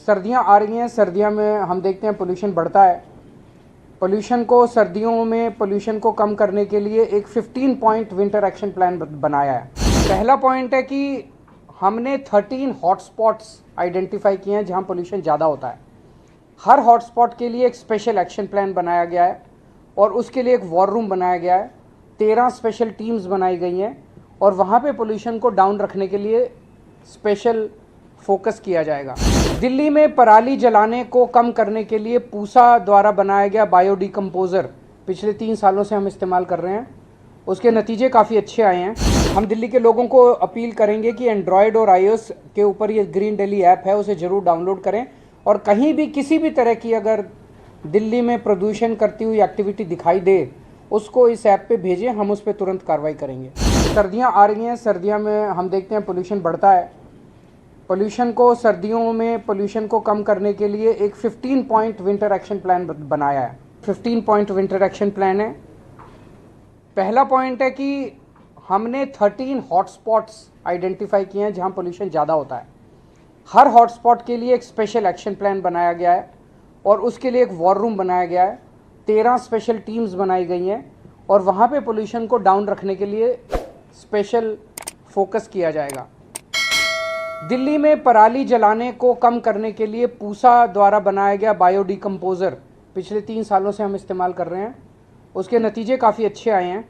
सर्दियां आ रही हैं। सर्दियों में हम देखते हैं पोल्यूशन बढ़ता है। पोल्यूशन को सर्दियों में पोल्यूशन को कम करने के लिए एक 15 पॉइंट विंटर एक्शन प्लान बनाया है। पहला पॉइंट है कि हमने 13 हॉटस्पॉट्स आइडेंटिफाई किए हैं जहां पोल्यूशन ज़्यादा होता है। हर हॉटस्पॉट के लिए एक स्पेशल एक्शन प्लान बनाया गया है और उसके लिए एक वॉर रूम बनाया गया है। 13 स्पेशल टीम्स बनाई गई हैं और वहाँ पे पोल्यूशन को डाउन रखने के लिए स्पेशल फोकस किया जाएगा। दिल्ली में पराली जलाने को कम करने के लिए पूसा द्वारा बनाया गया बायोडिकम्पोज़र पिछले 3 सालों से हम इस्तेमाल कर रहे हैं। उसके नतीजे काफ़ी अच्छे आए हैं। हम दिल्ली के लोगों को अपील करेंगे कि एंड्रॉयड और iOS के ऊपर ये ग्रीन दिल्ली ऐप है, उसे ज़रूर डाउनलोड करें और कहीं भी किसी भी तरह की अगर दिल्ली में प्रदूषण करती हुई एक्टिविटी दिखाई दे उसको इस ऐप पे भेजें, हम उस पर तुरंत कार्रवाई करेंगे। सर्दियां आ रही हैं। सर्दियों में हम देखते हैं पोल्यूशन बढ़ता है। पोल्यूशन को सर्दियों में पोल्यूशन को कम करने के लिए एक 15 पॉइंट विंटर एक्शन प्लान बनाया है। 15 पॉइंट विंटर एक्शन प्लान है। पहला पॉइंट है कि हमने 13 हॉटस्पॉट्स आइडेंटिफाई किए हैं जहां पोल्यूशन ज़्यादा होता है। हर हॉटस्पॉट के लिए एक स्पेशल एक्शन प्लान बनाया गया है और उसके लिए एक वॉर रूम बनाया गया है। 13 स्पेशल टीम्स बनाई गई हैं और वहाँ पे पोल्यूशन को डाउन रखने के लिए स्पेशल फोकस किया जाएगा। दिल्ली में पराली जलाने को कम करने के लिए पूसा द्वारा बनाया गया बायोडिकम्पोज़र पिछले 3 सालों से हम इस्तेमाल कर रहे हैं। उसके नतीजे काफ़ी अच्छे आए हैं।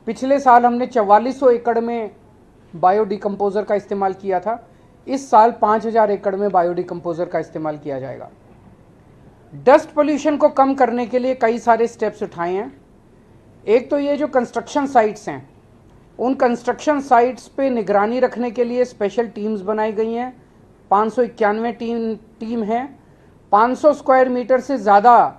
पिछले साल हमने 4400 एकड़ में बायोडिकम्पोज़र का इस्तेमाल किया था। इस साल 5000 एकड़ में बायोडिकम्पोज़र का इस्तेमाल किया जाएगा। डस्ट पोल्यूशन को कम करने के लिए कई सारे स्टेप्स उठाए हैं। एक तो ये जो कंस्ट्रक्शन साइट्स हैं, उन कंस्ट्रक्शन साइट्स पे निगरानी रखने के लिए स्पेशल टीम्स बनाई गई हैं। 591 टीम है। 500 स्क्वायर मीटर से ज़्यादा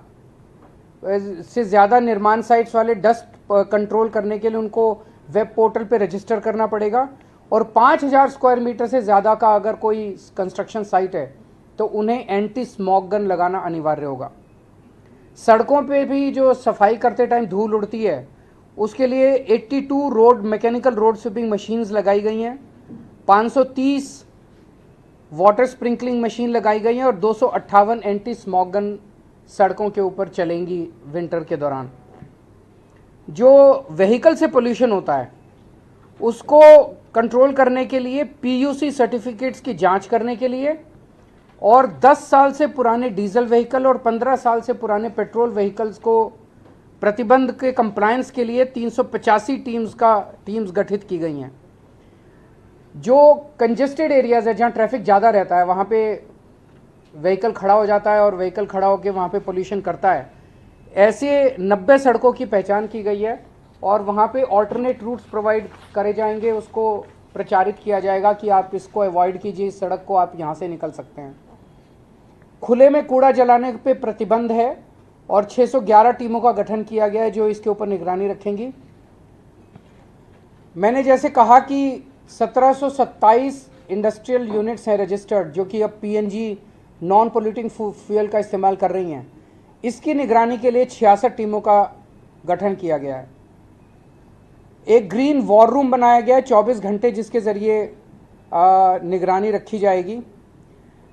निर्माण साइट्स वाले डस्ट कंट्रोल करने के लिए उनको वेब पोर्टल पे रजिस्टर करना पड़ेगा और 5000 स्क्वायर मीटर से ज़्यादा का अगर कोई कंस्ट्रक्शन साइट है तो उन्हें एंटी स्मॉग गन लगाना अनिवार्य होगा। सड़कों पे भी जो सफाई करते टाइम धूल उड़ती है उसके लिए 82 मैकेनिकल रोड स्वीपिंग मशीन्स लगाई गई हैं। 530 वाटर स्प्रिंकलिंग मशीन लगाई गई हैं और 258 एंटी स्मॉग गन सड़कों के ऊपर चलेंगी विंटर के दौरान। जो व्हीकल से पोल्यूशन होता है उसको कंट्रोल करने के लिए PUC सर्टिफिकेट्स की जांच करने के लिए और 10 साल से पुराने डीजल व्हीकल और 15 साल से पुराने पेट्रोल व्हीकल्स को प्रतिबंध के कंप्लायंस के लिए 385 टीम्स गठित की गई हैं। जो कंजेस्टेड एरियाज है जहां ट्रैफिक ज़्यादा रहता है, वहां पे व्हीकल खड़ा हो जाता है और व्हीकल खड़ा होकर वहां पे पोल्यूशन करता है, ऐसे 90 सड़कों की पहचान की गई है और वहां पे ऑल्टरनेट रूट्स प्रोवाइड करे जाएंगे। उसको प्रचारित किया जाएगा कि आप इसको अवॉइड कीजिए, इस सड़क को आप यहाँ से निकल सकते हैं। खुले में कूड़ा जलाने पे प्रतिबंध है और 611 टीमों का गठन किया गया है जो इसके ऊपर निगरानी रखेंगी। मैंने जैसे कहा कि 1727 इंडस्ट्रियल यूनिट्स हैं रजिस्टर्ड जो कि अब PNG नॉन पोल्यूटिंग फ्यूल का इस्तेमाल कर रही हैं। इसकी निगरानी के लिए 66 टीमों का गठन किया गया है। एक ग्रीन वॉर रूम बनाया गया है 24 घंटे जिसके ज़रिए निगरानी रखी जाएगी।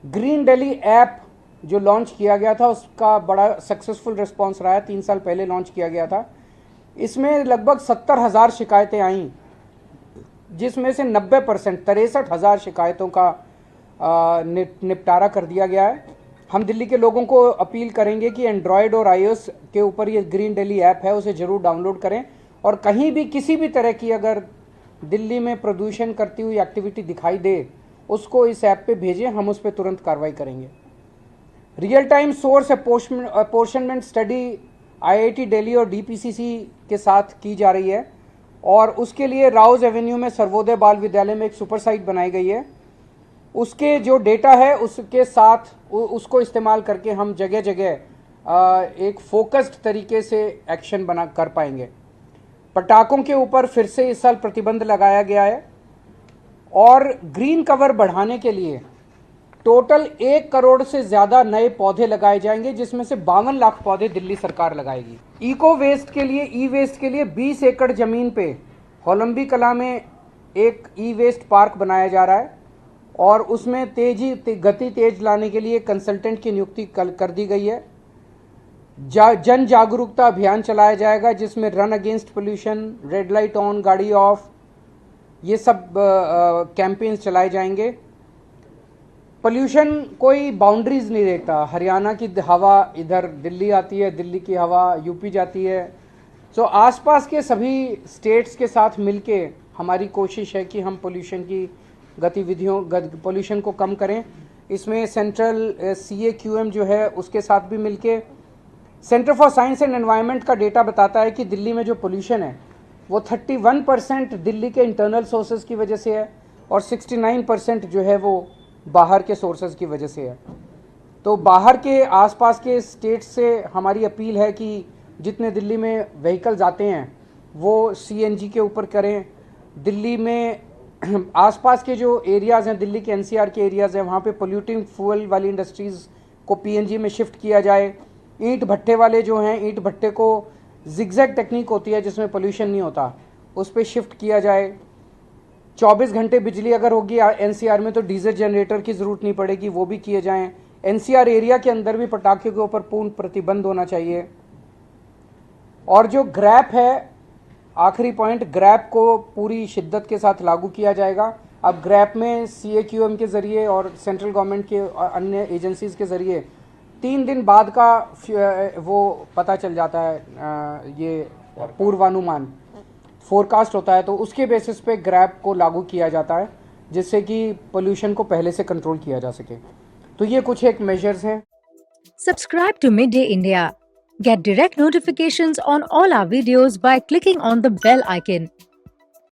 ग्रीन दिल्ली ऐप जो लॉन्च किया गया था उसका बड़ा सक्सेसफुल रिस्पांस रहा है। 3 साल पहले लॉन्च किया गया था। इसमें लगभग 70,000 शिकायतें आईं जिसमें से 90% 63,000 शिकायतों का निपटारा कर दिया गया है। हम दिल्ली के लोगों को अपील करेंगे कि एंड्रॉयड और iOS के ऊपर ये ग्रीन दिल्ली ऐप है, उसे ज़रूर डाउनलोड करें और कहीं भी किसी भी तरह की अगर दिल्ली में प्रदूषण करती हुई एक्टिविटी दिखाई दे उसको इस ऐप पे भेजें, हम उस पर तुरंत कार्रवाई करेंगे। Real time source apportionment study IIT Delhi और DPCC के साथ की जा रही है और उसके लिए राउज एवेन्यू में सर्वोदय बाल विद्यालय में एक सुपर साइट बनाई गई है। उसके जो डेटा है उसके साथ उसको इस्तेमाल करके हम जगह जगह एक फोकस्ड तरीके से एक्शन बना कर पाएंगे। पटाखों के ऊपर फिर से इस साल प्रतिबंध लगाया गया है और ग्रीन कवर बढ़ाने के लिए टोटल 1 करोड़ से ज़्यादा नए पौधे लगाए जाएंगे जिसमें से 52 लाख पौधे दिल्ली सरकार लगाएगी। इको वेस्ट के लिए ई-वेस्ट के लिए 20 एकड़ ज़मीन पे होलंबी कला में एक ई-वेस्ट पार्क बनाया जा रहा है और उसमें गति तेज लाने के लिए कंसल्टेंट की नियुक्ति कर दी गई है। जन जागरूकता अभियान चलाया जाएगा जिसमें run against pollution, red light on, गाड़ी ऑफ, ये सब कैंपेन्स चलाए जाएंगे। पोल्यूशन कोई बाउंड्रीज नहीं देखता। हरियाणा की हवा इधर दिल्ली आती है, दिल्ली की हवा यूपी जाती है। तो आसपास के सभी स्टेट्स के साथ मिलके हमारी कोशिश है कि हम पोल्यूशन की पोल्यूशन को कम करें। इसमें सेंट्रल CAQM जो है उसके साथ भी मिलके, centre for science and environment का डेटा बताता है कि दिल्ली में जो पोल्यूशन है वो 31% दिल्ली के इंटरनल सोर्सेज की वजह से है और 69% जो है वो बाहर के सोर्सेज की वजह से है। तो बाहर के आसपास के स्टेट्स से हमारी अपील है कि जितने दिल्ली में व्हीकल्स आते हैं वो CNG के ऊपर करें। दिल्ली में आसपास के जो एरियाज़ हैं, दिल्ली के NCR के एरियाज़ हैं, वहाँ पे पोल्यूटिंग फ्यूल वाली इंडस्ट्रीज़ को PNG में शिफ्ट किया जाए। ईंट भट्टे वाले जो हैं, ईंट भट्टे को जिगजैग टेक्निक होती है जिसमें पोल्यूशन नहीं होता, उस पर शिफ्ट किया जाए। 24 घंटे बिजली अगर होगी NCR में तो डीजल जनरेटर की ज़रूरत नहीं पड़ेगी, वो भी किए जाएं। NCR एरिया के अंदर भी पटाखे के ऊपर पूर्ण प्रतिबंध होना चाहिए। और जो ग्रैप है, आखिरी पॉइंट, ग्रैप को पूरी शिद्दत के साथ लागू किया जाएगा। अब ग्रैप में CAQM के ज़रिए और सेंट्रल गवर्नमेंट के अन्य एजेंसीज़ के ज़रिए 3 दिन बाद का वो पता चल जाता है, ये पूर्वानुमान फोरकास्ट होता है, तो उसके बेसिस पे ग्रैप को लागू किया जाता है जिससे कि पोल्यूशन को पहले से कंट्रोल किया जा सके। तो ये कुछ एक मेजर्स हैं। Subscribe to mid day India. Get direct notifications on all our videos by clicking on the bell icon.